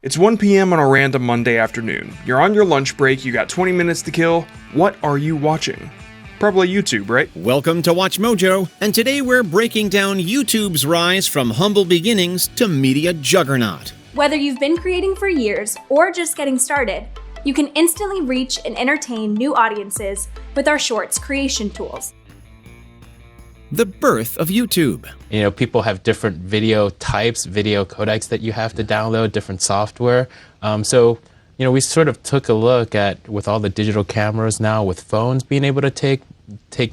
It's 1 p.m. on a random Monday afternoon. You're on your lunch break, you got 20 minutes to kill. What are you watching? Probably YouTube, right? Welcome to WatchMojo, and today we're breaking down YouTube's rise from humble beginnings to media juggernaut. Whether you've been creating for years or just getting started, you can instantly reach and entertain new audiences with our Shorts creation tools. The birth of YouTube. You know, people have different video types, video codecs that you have to download, different software. So, you know, we sort of took a look at, with all the digital cameras now, with phones being able to take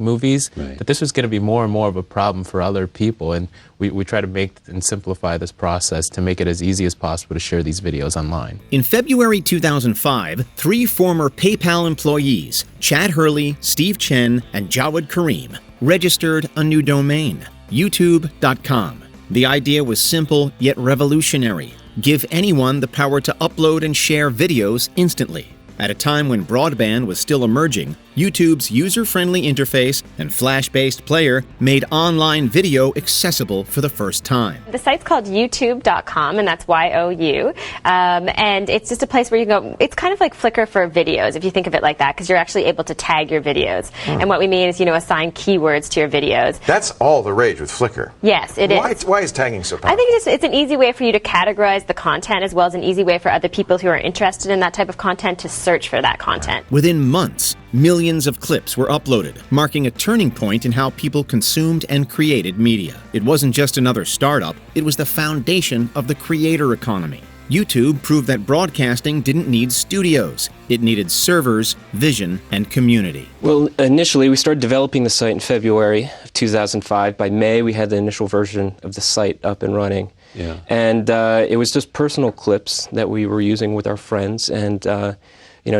movies, that this was going to be more and more of a problem for other people. And we try to make and simplify this process to make it as easy as possible to share these videos online. In February 2005, 3 former PayPal employees, Chad Hurley, Steve Chen, and Jawed Karim, registered a new domain, YouTube.com. The idea was simple yet revolutionary. Give anyone the power to upload and share videos instantly. At a time when broadband was still emerging, YouTube's user-friendly interface and Flash-based player made online video accessible for the first time. The site's called YouTube.com, and that's Y-O-U. And it's just a place where you can go. It's kind of like Flickr for videos, if you think of it like that, because you're actually able to tag your videos. And what we mean is, assign keywords to your videos. That's all the rage with Flickr. Yes, it is. Why is tagging so powerful? I think it's an easy way for you to categorize the content, as well as an easy way for other people who are interested in that type of content to search for that content. Within months, millions of clips were uploaded, marking a turning point in how people consumed and created media. It wasn't just another startup, it was the foundation of the creator economy. YouTube proved that broadcasting didn't need studios. It needed servers, vision, and community. Well, initially, we started developing the site in February of 2005. By May, we had the initial version of the site up and running. Yeah. And it was just personal clips that we were using with our friends, and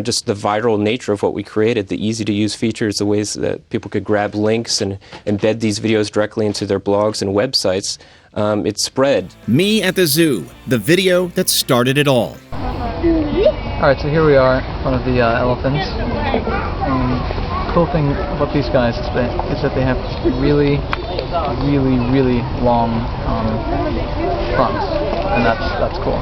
just the viral nature of what we created, the easy-to-use features, the ways that people could grab links and embed these videos directly into their blogs and websites, it spread. Me at the Zoo, the video that started it all. Alright, so here we are in front of the elephants. The cool thing about these guys is that they have really long trunks, and that's cool.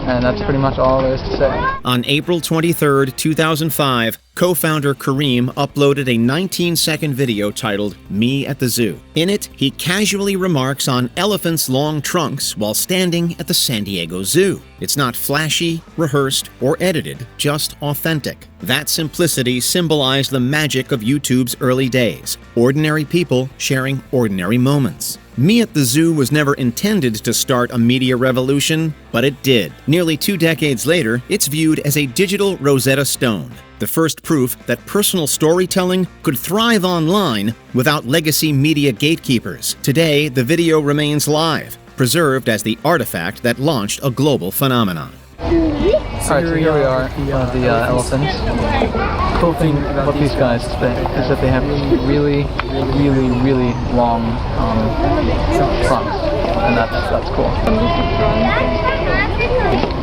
And that's pretty much all there is to say. On April 23, 2005, co-founder Karim uploaded a 19-second video titled Me at the Zoo. In it, he casually remarks on elephants' long trunks while standing at the San Diego Zoo. It's not flashy, rehearsed, or edited, just authentic. That simplicity symbolized the magic of YouTube's early days. Ordinary people sharing ordinary moments. Me at the Zoo was never intended to start a media revolution, but it did. Nearly 2 decades later, it's viewed as a digital Rosetta Stone, the first proof that personal storytelling could thrive online without legacy media gatekeepers. Today, the video remains live, preserved as the artifact that launched a global phenomenon. Alright, so here we are in front of the elephants. The cool thing about these guys is that they have really long trunks, and that's cool.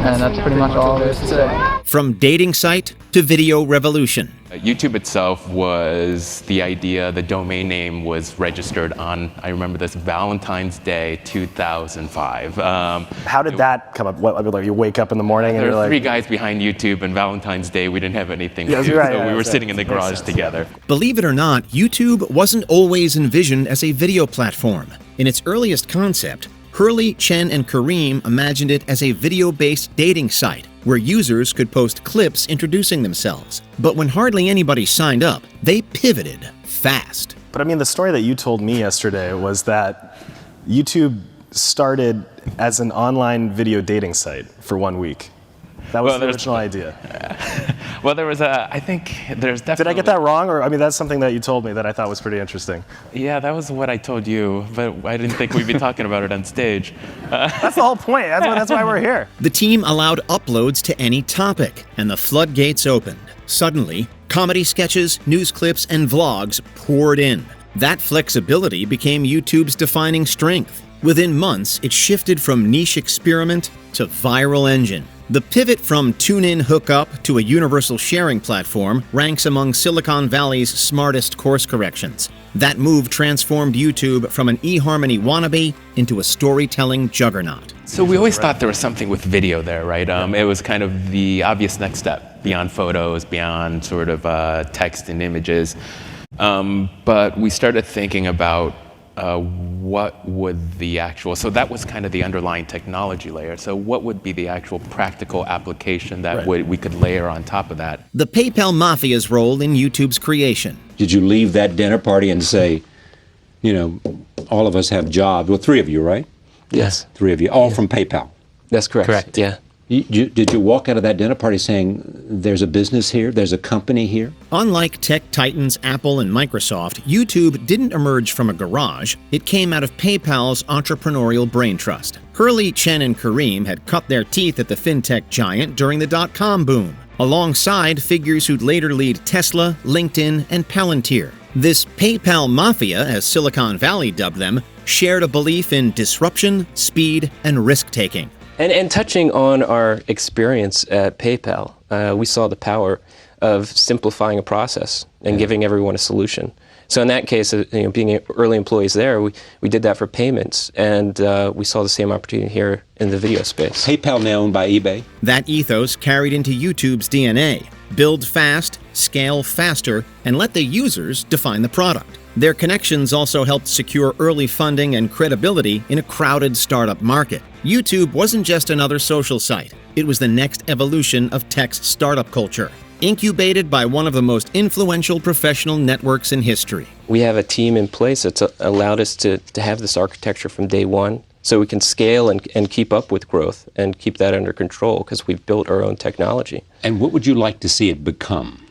And that's pretty much all there is to say. From dating site to video revolution. YouTube itself was the idea, the domain name was registered on, I remember this, Valentine's Day 2005. How did that come up? What, you wake up in the morning and there you're were like... 3 guys behind YouTube, and Valentine's Day we didn't have anything to Yeah, do, right, so yeah, we were right. sitting in the garage together. Believe it or not, YouTube wasn't always envisioned as a video platform. In its earliest concept, Hurley, Chen, and Karim imagined it as a video-based dating site where users could post clips introducing themselves. But when hardly anybody signed up, they pivoted fast. But I mean, the story that you told me yesterday was that YouTube started as an online video dating site for 1 week. That was the original idea. Well, there was I think there's definitely... Did I get that wrong? Or, I mean, that's something that you told me that I thought was pretty interesting. Yeah, that was what I told you, but I didn't think we'd be talking about it on stage. That's the whole point. That's why we're here. The team allowed uploads to any topic, and the floodgates opened. Suddenly, comedy sketches, news clips, and vlogs poured in. That flexibility became YouTube's defining strength. Within months, it shifted from niche experiment to viral engine. The pivot from tune-in hookup to a universal sharing platform ranks among Silicon Valley's smartest course corrections. That move transformed YouTube from an eHarmony wannabe into a storytelling juggernaut. So we always thought there was something with video there, right? It was kind of the obvious next step beyond photos, beyond sort of text and images. But we started thinking about what would the actual, so that was kind of the underlying technology layer. So what would be the actual practical application that we could layer on top of that? The PayPal Mafia's role in YouTube's creation. Did you leave that dinner party and say, you know, all of us have jobs? Well, 3 of you, right? Yes. 3 of you, all from PayPal. That's correct. Correct. Yeah. Did you walk out of that dinner party saying, there's a business here, there's a company here? Unlike tech titans Apple and Microsoft, YouTube didn't emerge from a garage. It came out of PayPal's entrepreneurial brain trust. Hurley, Chen, and Kareem had cut their teeth at the fintech giant during the dot-com boom, alongside figures who'd later lead Tesla, LinkedIn, and Palantir. This PayPal Mafia, as Silicon Valley dubbed them, shared a belief in disruption, speed, and risk-taking. And touching on our experience at PayPal, we saw the power of simplifying a process and giving everyone a solution. So in that case, being early employees there, we did that for payments, and we saw the same opportunity here in the video space. PayPal now owned by eBay? That ethos carried into YouTube's DNA. Build fast, scale faster, and let the users define the product. Their connections also helped secure early funding and credibility in a crowded startup market. YouTube wasn't just another social site. It was the next evolution of tech's startup culture, incubated by one of the most influential professional networks in history. We have a team in place that's allowed us to have this architecture from day one, so we can scale and keep up with growth and keep that under control because we've built our own technology. And what would you like to see it become?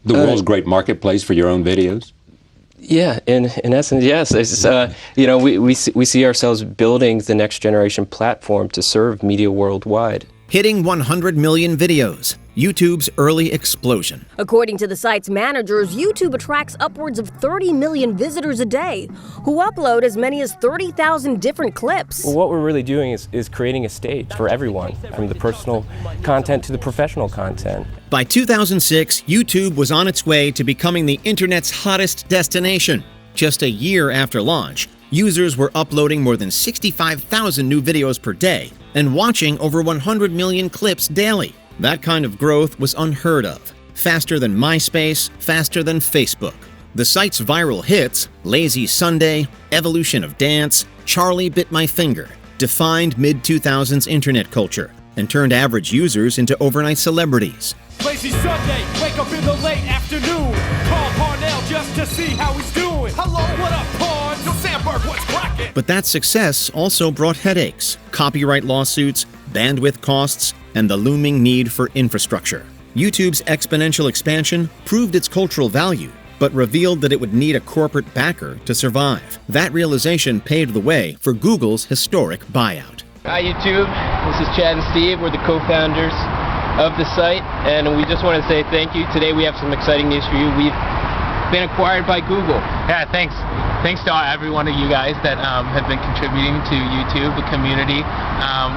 The world's great marketplace for your own videos? Yeah, in essence, yes. It's, we see ourselves building the next generation platform to serve media worldwide. Hitting 100 million videos, YouTube's early explosion. According to the site's managers, YouTube attracts upwards of 30 million visitors a day, who upload as many as 30,000 different clips. Well, what we're really doing is creating a stage for everyone, from the personal content to the professional content. By 2006, YouTube was on its way to becoming the internet's hottest destination. Just a year after launch, users were uploading more than 65,000 new videos per day and watching over 100 million clips daily. That kind of growth was unheard of. Faster than MySpace, faster than Facebook. The site's viral hits, Lazy Sunday, Evolution of Dance, Charlie Bit My Finger, defined mid-2000s internet culture and turned average users into overnight celebrities. Lazy Sunday, wake up in the late afternoon. Call Parnell just to see how he's doing. Hello, what up, Parn? Yo, Sandberg, what's cracking? But that success also brought headaches, copyright lawsuits, bandwidth costs, and the looming need for infrastructure. YouTube's exponential expansion proved its cultural value, but revealed that it would need a corporate backer to survive. That realization paved the way for Google's historic buyout. Hi YouTube, this is Chad and Steve. We're the co-founders of the site, and we just want to say thank you. Today we have some exciting news for you. We've been acquired by Google. Yeah, thanks. Thanks to every one of you guys that have been contributing to YouTube, the community.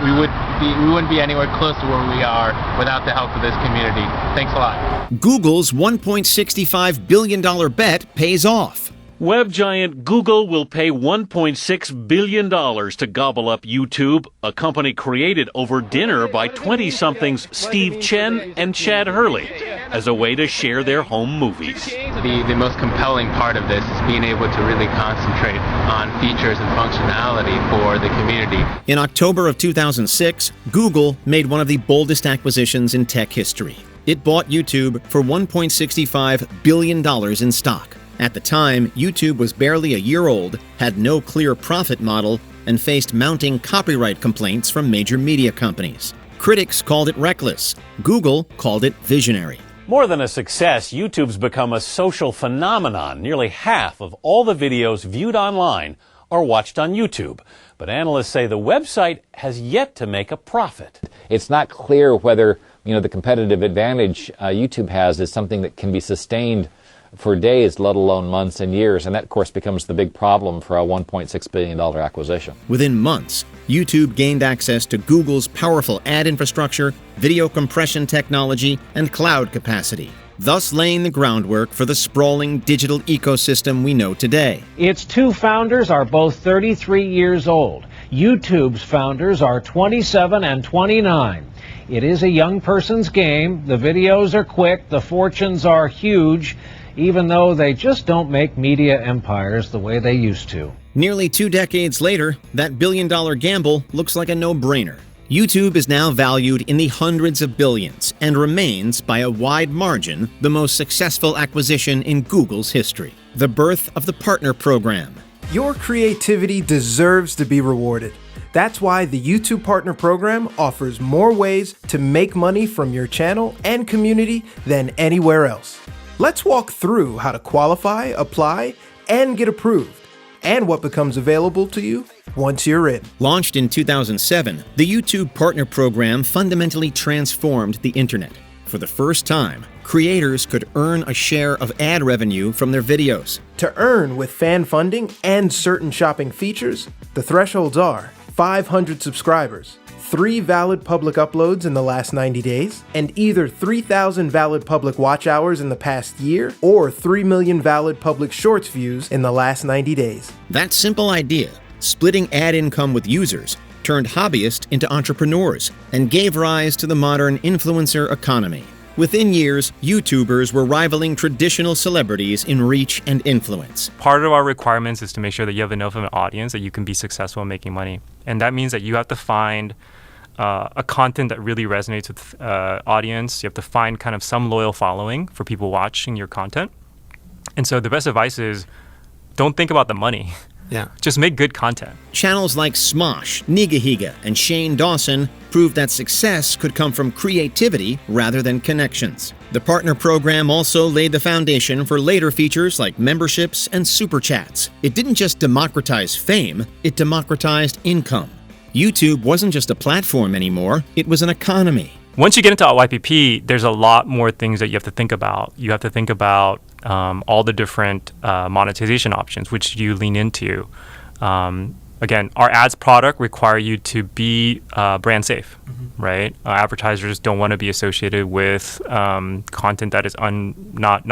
We wouldn't be anywhere close to where we are without the help of this community. Thanks a lot. Google's $1.65 billion bet pays off. Web giant Google will pay $1.6 billion to gobble up YouTube, a company created over dinner by 20-somethings Steve Chen and Chad Hurley, as a way to share their home movies. The most compelling part of this is being able to really concentrate on features and functionality for the community. In October of 2006, Google made one of the boldest acquisitions in tech history. It bought YouTube for $1.65 billion in stock. At the time, YouTube was barely a year old, had no clear profit model, and faced mounting copyright complaints from major media companies. Critics called it reckless. Google called it visionary. More than a success, YouTube's become a social phenomenon. Nearly half of all the videos viewed online are watched on YouTube. But analysts say the website has yet to make a profit. It's not clear whether, the competitive advantage YouTube has is something that can be sustained for days, let alone months and years, and that, of course, becomes the big problem for a $1.6 billion acquisition. Within months, YouTube gained access to Google's powerful ad infrastructure, video compression technology, and cloud capacity. thus laying the groundwork for the sprawling digital ecosystem we know today. Its two founders are both 33 years old. YouTube's founders are 27 and 29. It is a young person's game. The videos are quick. The fortunes are huge, even though they just don't make media empires the way they used to. Nearly 2 decades later, that billion-dollar gamble looks like a no-brainer. YouTube is now valued in the hundreds of billions and remains, by a wide margin, the most successful acquisition in Google's history. The birth of the Partner Program. Your creativity deserves to be rewarded. That's why the YouTube Partner Program offers more ways to make money from your channel and community than anywhere else. Let's walk through how to qualify, apply, and get approved, and what becomes available to you once you're in. Launched in 2007, the YouTube Partner Program fundamentally transformed the internet. For the first time, creators could earn a share of ad revenue from their videos. To earn with fan funding and certain shopping features, the thresholds are 500 subscribers, 3 valid public uploads in the last 90 days, and either 3,000 valid public watch hours in the past year or 3 million valid public shorts views in the last 90 days. That simple idea, splitting ad income with users, turned hobbyists into entrepreneurs and gave rise to the modern influencer economy. Within years, YouTubers were rivaling traditional celebrities in reach and influence. Part of our requirements is to make sure that you have enough of an audience that you can be successful in making money. And that means that you have to find a content that really resonates with audience. You have to find kind of some loyal following for people watching your content. And so the best advice is don't think about the money. Yeah. Just make good content. Channels like Smosh, Nigahiga, and Shane Dawson proved that success could come from creativity rather than connections. The Partner Program also laid the foundation for later features like memberships and super chats. It didn't just democratize fame, it democratized income. YouTube wasn't just a platform anymore, it was an economy. Once you get into YPP, there's a lot more things that you have to think about. You have to think about all the different monetization options, which you lean into. Again, our ads product require you to be brand safe, right? Advertisers don't want to be associated with content that is not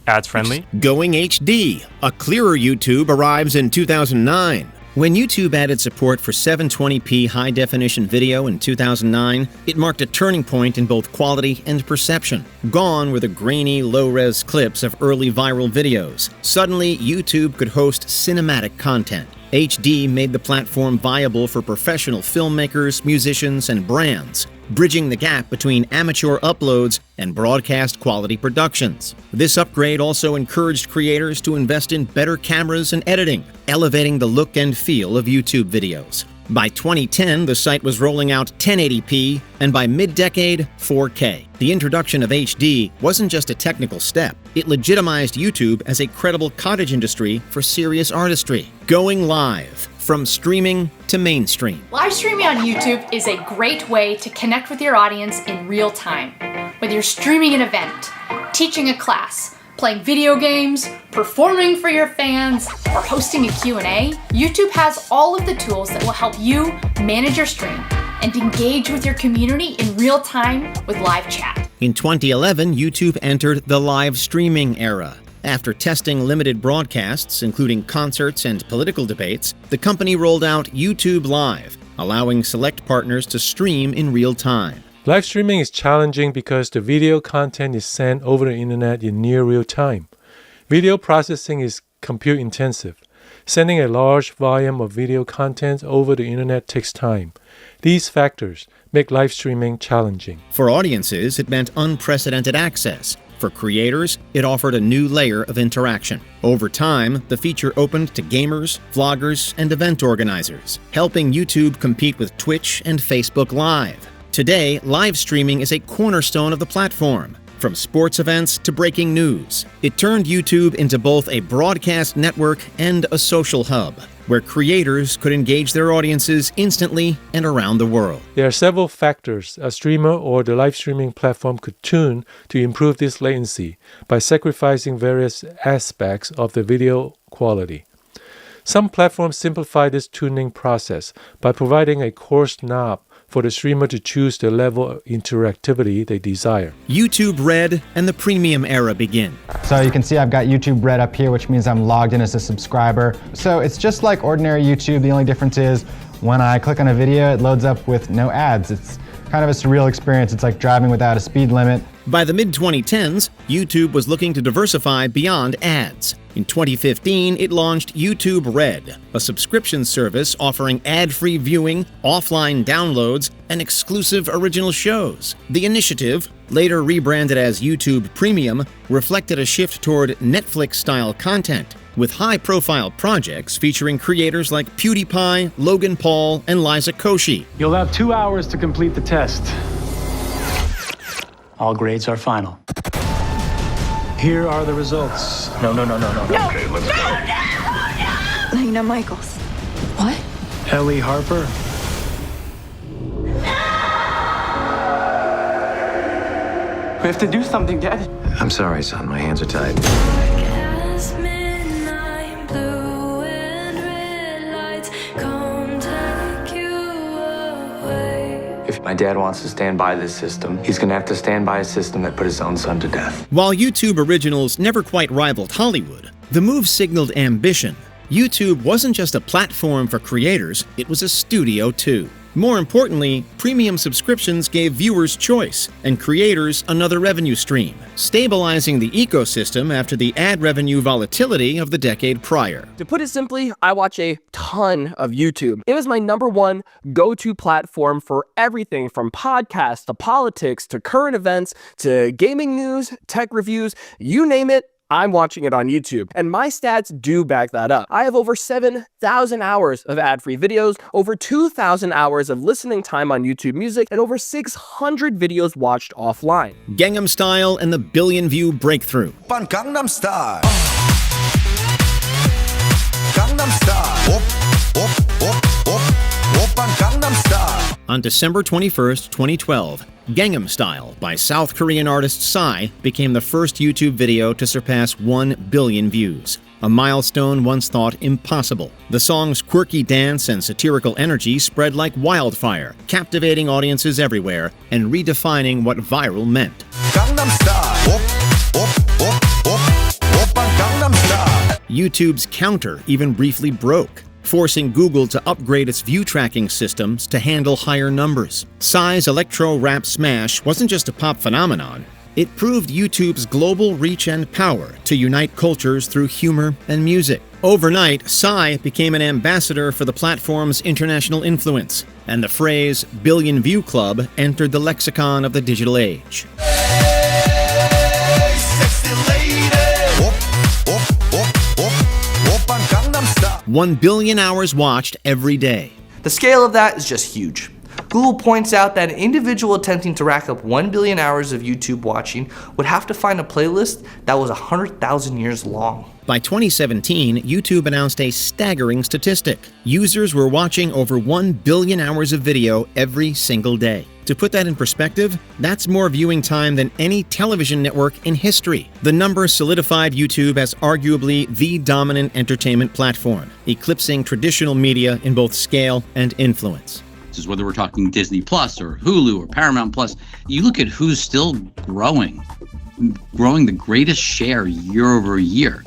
ads friendly. Going HD, a clearer YouTube arrives in 2009. When YouTube added support for 720p high-definition video in 2009, it marked a turning point in both quality and perception. Gone were the grainy, low-res clips of early viral videos. Suddenly, YouTube could host cinematic content. HD made the platform viable for professional filmmakers, musicians, and brands, bridging the gap between amateur uploads and broadcast quality productions. This upgrade also encouraged creators to invest in better cameras and editing, elevating the look and feel of YouTube videos. By 2010, the site was rolling out 1080p, and by mid-decade, 4K. The introduction of HD wasn't just a technical step. It legitimized YouTube as a credible cottage industry for serious artistry. Going live, from streaming to mainstream. Live streaming on YouTube is a great way to connect with your audience in real time. Whether you're streaming an event, teaching a class, playing video games, performing for your fans, or hosting a Q&A, YouTube has all of the tools that will help you manage your stream and engage with your community in real time with live chat. In 2011, YouTube entered the live streaming era. After testing limited broadcasts, including concerts and political debates, the company rolled out YouTube Live, allowing select partners to stream in real time. Live streaming is challenging because the video content is sent over the internet in near real time. Video processing is compute intensive. Sending a large volume of video content over the internet takes time. These factors make live streaming challenging. For audiences, it meant unprecedented access. For creators, it offered a new layer of interaction. Over time, the feature opened to gamers, vloggers, and event organizers, helping YouTube compete with Twitch and Facebook Live. Today, live streaming is a cornerstone of the platform. From sports events to breaking news, it turned YouTube into both a broadcast network and a social hub, where creators could engage their audiences instantly and around the world. There are several factors a streamer or the live streaming platform could tune to improve this latency by sacrificing various aspects of the video quality. Some platforms simplify this tuning process by providing a coarse knob for the streamer to choose the level of interactivity they desire. YouTube Red and the premium era begin. So you can see I've got YouTube Red up here, which means I'm logged in as a subscriber. So it's just like ordinary YouTube. The only difference is when I click on a video, it loads up with no ads. It's kind of a surreal experience. It's like driving without a speed limit. By the mid-2010s, YouTube was looking to diversify beyond ads. In 2015, it launched YouTube Red, a subscription service offering ad-free viewing, offline downloads, and exclusive original shows. The initiative, later rebranded as YouTube Premium, reflected a shift toward Netflix-style content, with high-profile projects featuring creators like PewDiePie, Logan Paul, and Liza Koshy. You'll have 2 hours to complete the test. All grades are final. Here are the results. No. Okay, let's go. Lena Michaels. What? Ellie Harper. We have to do something, Dad. I'm sorry, son. My hands are tied. If my dad wants to stand by this system, he's gonna have to stand by a system that put his own son to death. While YouTube originals never quite rivaled Hollywood, the move signaled ambition. YouTube wasn't just a platform for creators, it was a studio too. More importantly, premium subscriptions gave viewers choice and creators another revenue stream, stabilizing the ecosystem after the ad revenue volatility of the decade prior. To put it simply, I watch a ton of YouTube. It was my #1 go-to platform for everything from podcasts to politics to current events to gaming news, tech reviews, you name it. I'm watching it on YouTube, and my stats do back that up. I have over 7,000 hours of ad-free videos, over 2,000 hours of listening time on YouTube Music, and over 600 videos watched offline. Gangnam Style and the billion-view breakthrough. Gangnam Style. Gangnam Style. Gangnam Style. On December 21st, 2012, Gangnam Style by South Korean artist Psy became the first YouTube video to surpass 1 billion views, a milestone once thought impossible. The song's quirky dance and satirical energy spread like wildfire, captivating audiences everywhere and redefining what viral meant. Gangnam Style. Gangnam Style. YouTube's counter even briefly broke, forcing Google to upgrade its view tracking systems to handle higher numbers. Psy's electro-rap smash wasn't just a pop phenomenon. It proved YouTube's global reach and power to unite cultures through humor and music. Overnight, Psy became an ambassador for the platform's international influence, and the phrase "billion view club" entered the lexicon of the digital age. 1 billion hours watched every day. The scale of that is just huge. Google points out that an individual attempting to rack up 1 billion hours of YouTube watching would have to find a playlist that was 100,000 years long. By 2017, YouTube announced a staggering statistic. Users were watching over 1 billion hours of video every single day. To put that in perspective, that's more viewing time than any television network in history. The number solidified YouTube as arguably the dominant entertainment platform, eclipsing traditional media in both scale and influence. Whether we're talking Disney Plus or Hulu or Paramount Plus, you look at who's still growing the greatest share year over year.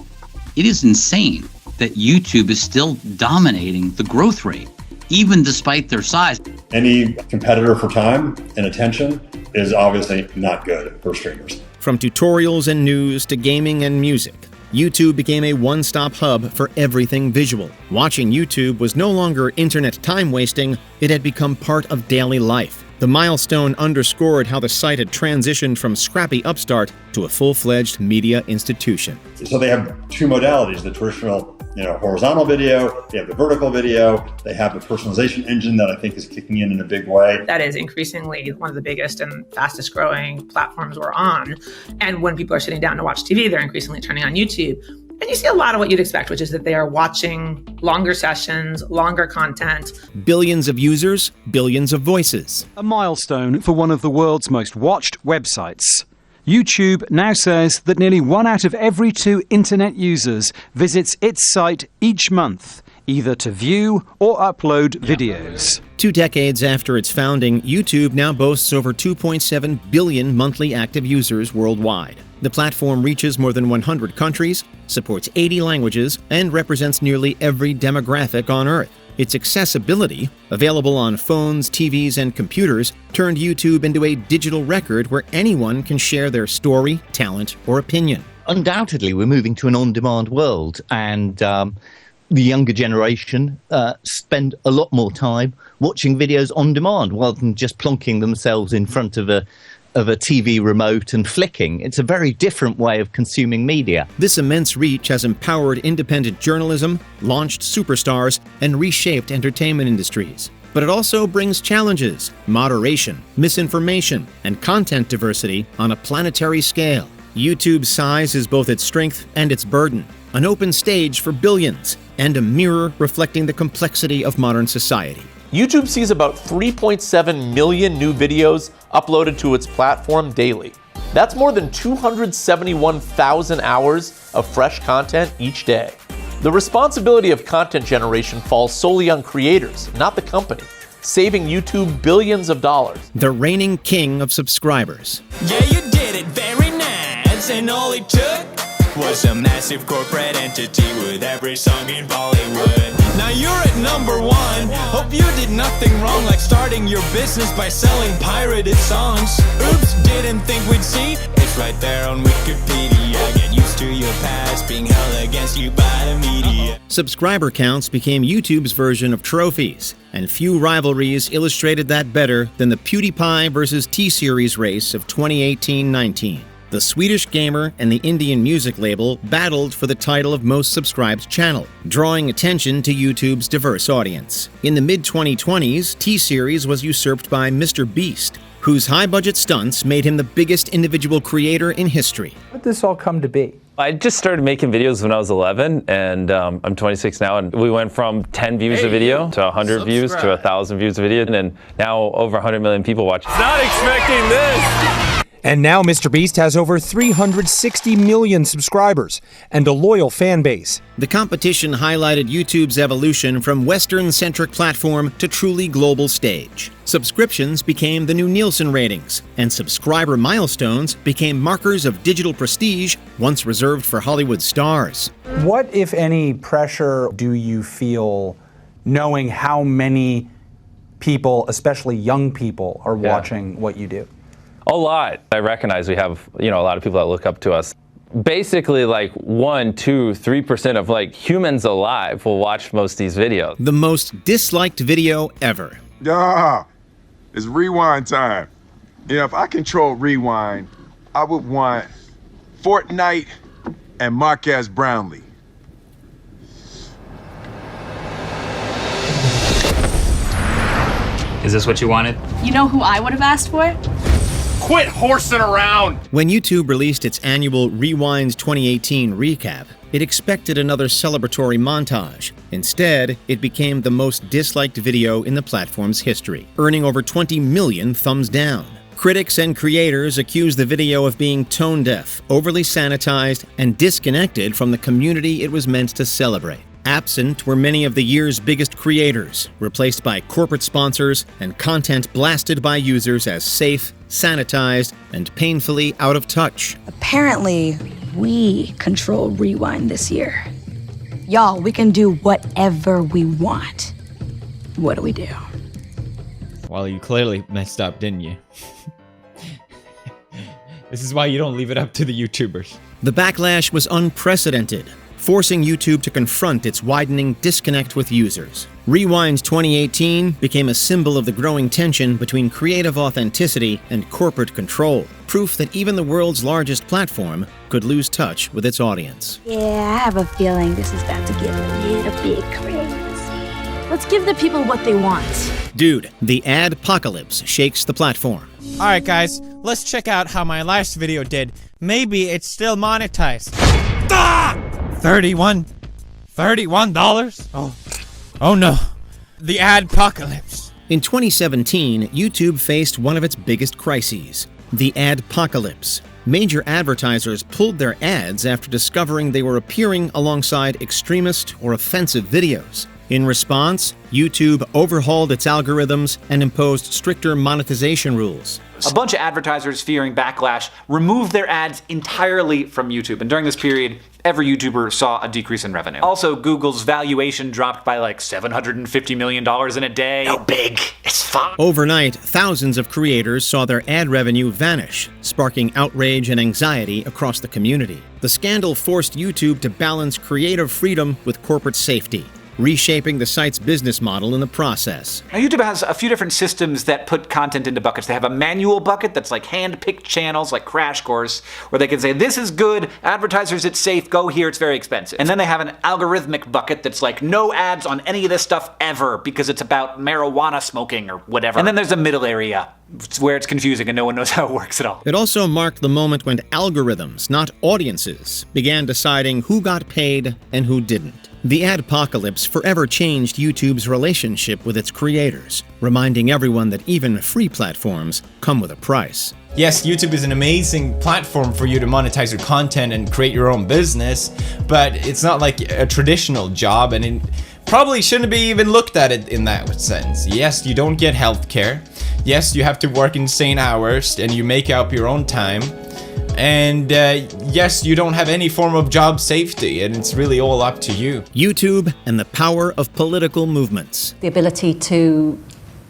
It is insane that YouTube is still dominating the growth rate, even despite their size. Any competitor for time and attention is obviously not good for streamers. From tutorials and news to gaming and music, YouTube became a one-stop hub for everything visual. Watching YouTube was no longer internet time wasting, it had become part of daily life. The milestone underscored how the site had transitioned from scrappy upstart to a full-fledged media institution. So they have two modalities, the traditional horizontal video, they have the vertical video, they have the personalization engine that I think is kicking in a big way. That is increasingly one of the biggest and fastest growing platforms we're on. And when people are sitting down to watch TV, they're increasingly turning on YouTube. And you see a lot of what you'd expect, which is that they are watching longer sessions, longer content. Billions of users, billions of voices. A milestone for one of the world's most watched websites. YouTube now says that nearly 1 out of every 2 internet users visits its site each month, either to view or upload videos. 2 decades after its founding, YouTube now boasts over 2.7 billion monthly active users worldwide. The platform reaches more than 100 countries, supports 80 languages, and represents nearly every demographic on Earth. Its accessibility, available on phones, TVs, and computers, turned YouTube into a digital record where anyone can share their story, talent, or opinion. Undoubtedly, we're moving to an on-demand world, and the younger generation spend a lot more time watching videos on demand rather than just plonking themselves in front of a TV remote and flicking. It's a very different way of consuming media. This immense reach has empowered independent journalism, launched superstars, and reshaped entertainment industries. But it also brings challenges: moderation, misinformation, and content diversity on a planetary scale. YouTube's size is both its strength and its burden, an open stage for billions, and a mirror reflecting the complexity of modern society. YouTube sees about 3.7 million new videos uploaded to its platform daily. That's more than 271,000 hours of fresh content each day. The responsibility of content generation falls solely on creators, not the company, saving YouTube billions of dollars. The reigning king of subscribers. Yeah, you did it very nice, and all it took was a massive corporate entity with every song in Bollywood. Now you're at #1. Hope you did nothing wrong, like starting your business by selling pirated songs. Oops, didn't think we'd see. It's right there on Wikipedia. Get used to your past being held against you by the media. Subscriber counts became YouTube's version of trophies, and few rivalries illustrated that better than the PewDiePie versus T-Series race of 2018-19. The Swedish gamer and the Indian music label battled for the title of most subscribed channel, drawing attention to YouTube's diverse audience. In the mid-2020s, T-Series was usurped by Mr. Beast, whose high-budget stunts made him the biggest individual creator in history. How did this all come to be? I just started making videos when I was 11, and I'm 26 now, and we went from 10 views a video to 100 views to 1,000 views a video, and now over 100 million people watch. Not expecting this! And now Mr. Beast has over 360 million subscribers and a loyal fan base. The competition highlighted YouTube's evolution from Western-centric platform to truly global stage. Subscriptions became the new Nielsen ratings, and subscriber milestones became markers of digital prestige once reserved for Hollywood stars. What, if any, pressure do you feel knowing how many people, especially young people, are watching what you do? A lot. I recognize we have, a lot of people that look up to us. Basically, like 1%, 2%, 3% of humans alive will watch most of these videos. The most disliked video ever. It's rewind time. If I controlled rewind, I would want Fortnite and Marquez Brownlee. Is this what you wanted? You know who I would have asked for? Quit horsing around! When YouTube released its annual Rewind 2018 recap, it expected another celebratory montage. Instead, it became the most disliked video in the platform's history, earning over 20 million thumbs down. Critics and creators accuse the video of being tone-deaf, overly sanitized, and disconnected from the community it was meant to celebrate. Absent were many of the year's biggest creators, replaced by corporate sponsors and content blasted by users as safe, sanitized, and painfully out of touch. Apparently, we control Rewind this year. Y'all, we can do whatever we want. What do we do? Well, you clearly messed up, didn't you? This is why you don't leave it up to the YouTubers. The backlash was unprecedented, forcing YouTube to confront its widening disconnect with users. Rewind 2018 became a symbol of the growing tension between creative authenticity and corporate control, proof that even the world's largest platform could lose touch with its audience. Yeah, I have a feeling this is about to get a little bit crazy. Let's give the people what they want. Dude, the adpocalypse shakes the platform. Alright guys, let's check out how my last video did. Maybe it's still monetized. $31? Oh no, the adpocalypse. In 2017, YouTube faced one of its biggest crises, the adpocalypse. Major advertisers pulled their ads after discovering they were appearing alongside extremist or offensive videos. In response, YouTube overhauled its algorithms and imposed stricter monetization rules. A bunch of advertisers fearing backlash removed their ads entirely from YouTube, and during this period, every YouTuber saw a decrease in revenue. Also, Google's valuation dropped by like $750 million in a day. No big, it's fine. Overnight, thousands of creators saw their ad revenue vanish, sparking outrage and anxiety across the community. The scandal forced YouTube to balance creative freedom with corporate safety, reshaping the site's business model in the process. Now, YouTube has a few different systems that put content into buckets. They have a manual bucket that's like hand-picked channels, like Crash Course, where they can say, this is good, advertisers, it's safe, go here, it's very expensive. And then they have an algorithmic bucket that's like, no ads on any of this stuff ever, because it's about marijuana smoking or whatever. And then there's a middle area, where it's confusing and no one knows how it works at all. It also marked the moment when algorithms, not audiences, began deciding who got paid and who didn't. The adpocalypse forever changed YouTube's relationship with its creators, reminding everyone that even free platforms come with a price. Yes, YouTube is an amazing platform for you to monetize your content and create your own business, but it's not like a traditional job, and it probably shouldn't be even looked at it in that sense. Yes, you don't get healthcare. Yes, you have to work insane hours and you make up your own time. And yes, you don't have any form of job safety, and it's really all up to you. YouTube and the power of political movements. The ability to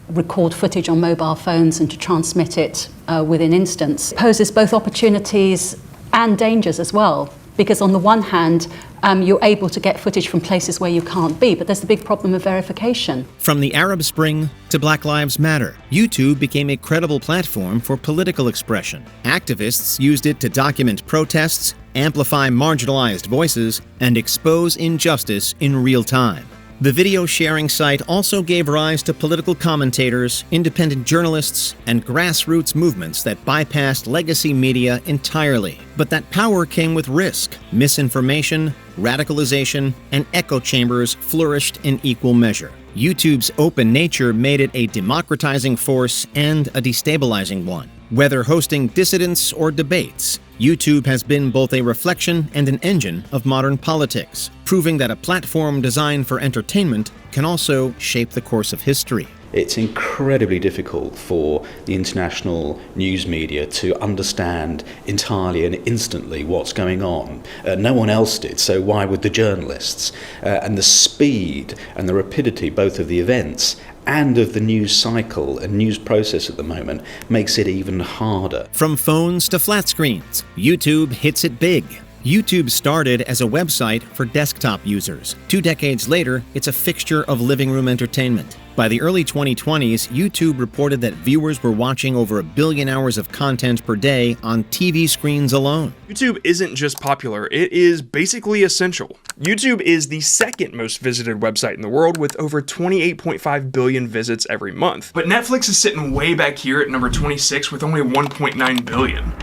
record footage on mobile phones and to transmit it within instants poses both opportunities and dangers as well. Because on the one hand, you're able to get footage from places where you can't be, but there's the big problem of verification. From the Arab Spring to Black Lives Matter, YouTube became a credible platform for political expression. Activists used it to document protests, amplify marginalized voices, and expose injustice in real time. The video sharing site also gave rise to political commentators, independent journalists, and grassroots movements that bypassed legacy media entirely. But that power came with risk. Misinformation, radicalization, and echo chambers flourished in equal measure. YouTube's open nature made it a democratizing force and a destabilizing one. Whether hosting dissidents or debates, YouTube has been both a reflection and an engine of modern politics, proving that a platform designed for entertainment can also shape the course of history. It's incredibly difficult for the international news media to understand entirely and instantly what's going on. No one else did, so why would the journalists? And the speed and the rapidity both of the events and of the news cycle and news process at the moment makes it even harder. From phones to flat screens, YouTube hits it big. YouTube started as a website for desktop users. 2 decades later, it's a fixture of living room entertainment. By the early 2020s, YouTube reported that viewers were watching over 1 billion hours of content per day on TV screens alone. YouTube isn't just popular, it is basically essential. YouTube is the second most visited website in the world with over 28.5 billion visits every month. But Netflix is sitting way back here at number 26 with only 1.9 billion.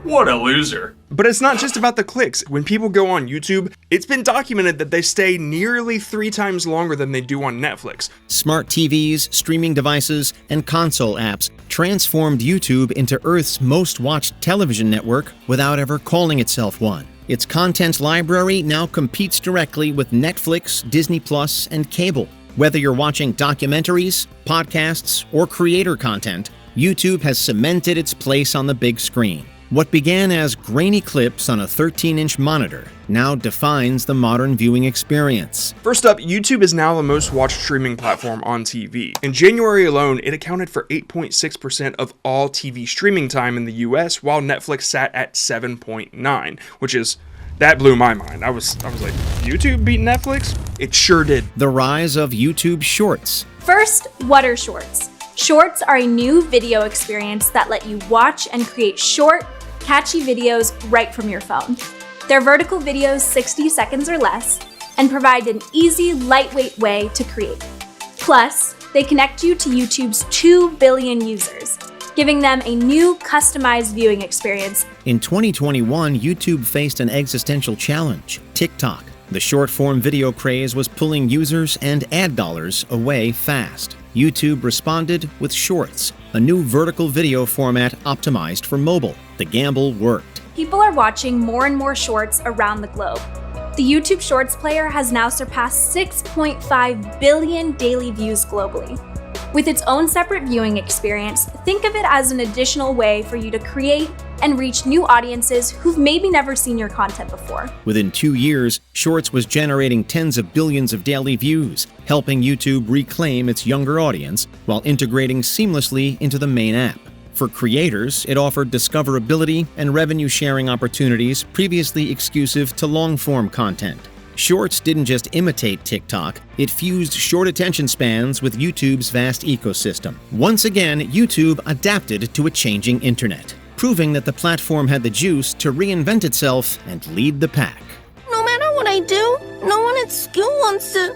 What a loser. But it's not just about the clicks. When people go on YouTube, it's been documented that they stay nearly 3 times longer than they do on Netflix. Smart TVs, streaming devices, and console apps transformed YouTube into Earth's most watched television network without ever calling itself one. Its content library now competes directly with Netflix, Disney Plus, and cable. Whether you're watching documentaries, podcasts, or creator content, YouTube has cemented its place on the big screen. What began as grainy clips on a 13-inch monitor now defines the modern viewing experience. First up, YouTube is now the most watched streaming platform on TV. In January alone, it accounted for 8.6% of all TV streaming time in the US, while Netflix sat at 7.9%, which is... that blew my mind. I was like, YouTube beat Netflix? It sure did. The rise of YouTube Shorts. First, what are Shorts? Shorts are a new video experience that let you watch and create short, catchy videos right from your phone. They're vertical videos 60 seconds or less and provide an easy, lightweight way to create. Plus, they connect you to YouTube's 2 billion users, giving them a new customized viewing experience. In 2021, YouTube faced an existential challenge: TikTok. The short-form video craze was pulling users and ad dollars away fast. YouTube responded with Shorts, a new vertical video format optimized for mobile. The gamble worked. People are watching more and more shorts around the globe. The YouTube Shorts player has now surpassed 6.5 billion daily views globally. With its own separate viewing experience, think of it as an additional way for you to create and reach new audiences who've maybe never seen your content before. Within 2 years, Shorts was generating tens of billions of daily views, helping YouTube reclaim its younger audience while integrating seamlessly into the main app. For creators, it offered discoverability and revenue-sharing opportunities previously exclusive to long-form content. Shorts didn't just imitate TikTok, it fused short attention spans with YouTube's vast ecosystem. Once again, YouTube adapted to a changing internet, proving that the platform had the juice to reinvent itself and lead the pack. No matter what I do, no one at school wants to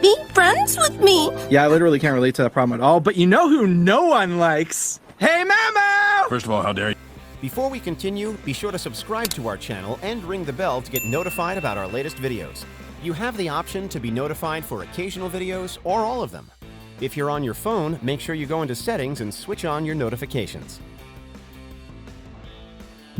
be friends with me. Yeah, I literally can't relate to that problem at all, but you know who no one likes? Hey, Mamo! First of all, how dare you? Before we continue, be sure to subscribe to our channel and ring the bell to get notified about our latest videos. You have the option to be notified for occasional videos or all of them. If you're on your phone, make sure you go into settings and switch on your notifications.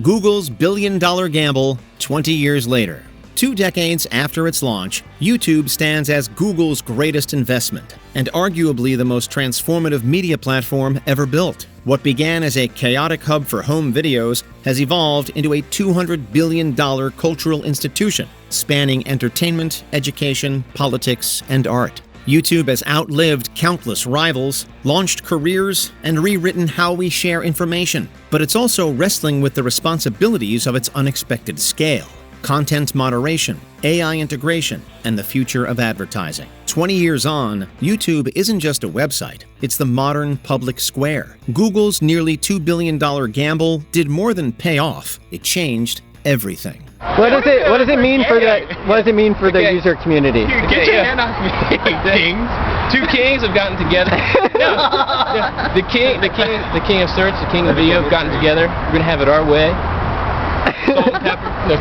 Google's billion-dollar gamble 20 years later. 2 decades after its launch, YouTube stands as Google's greatest investment and arguably the most transformative media platform ever built. What began as a chaotic hub for home videos has evolved into a $200 billion cultural institution spanning entertainment, education, politics, and art. YouTube has outlived countless rivals, launched careers, and rewritten how we share information. But it's also wrestling with the responsibilities of its unexpected scale. Content moderation, AI integration, and the future of advertising. 20 years on, YouTube isn't just a website, it's the modern public square. Google's nearly $2 billion gamble did more than pay off. It changed everything. What does it mean for the user community? Get your hand off me, kings. 2 kings have gotten together. No. The king of search, the king of video have gotten together. We're gonna have it our way. Salt and pepper. No.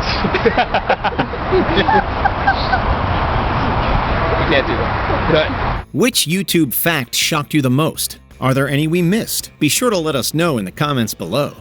We can't do that. Which YouTube fact shocked you the most? Are there any we missed? Be sure to let us know in the comments below.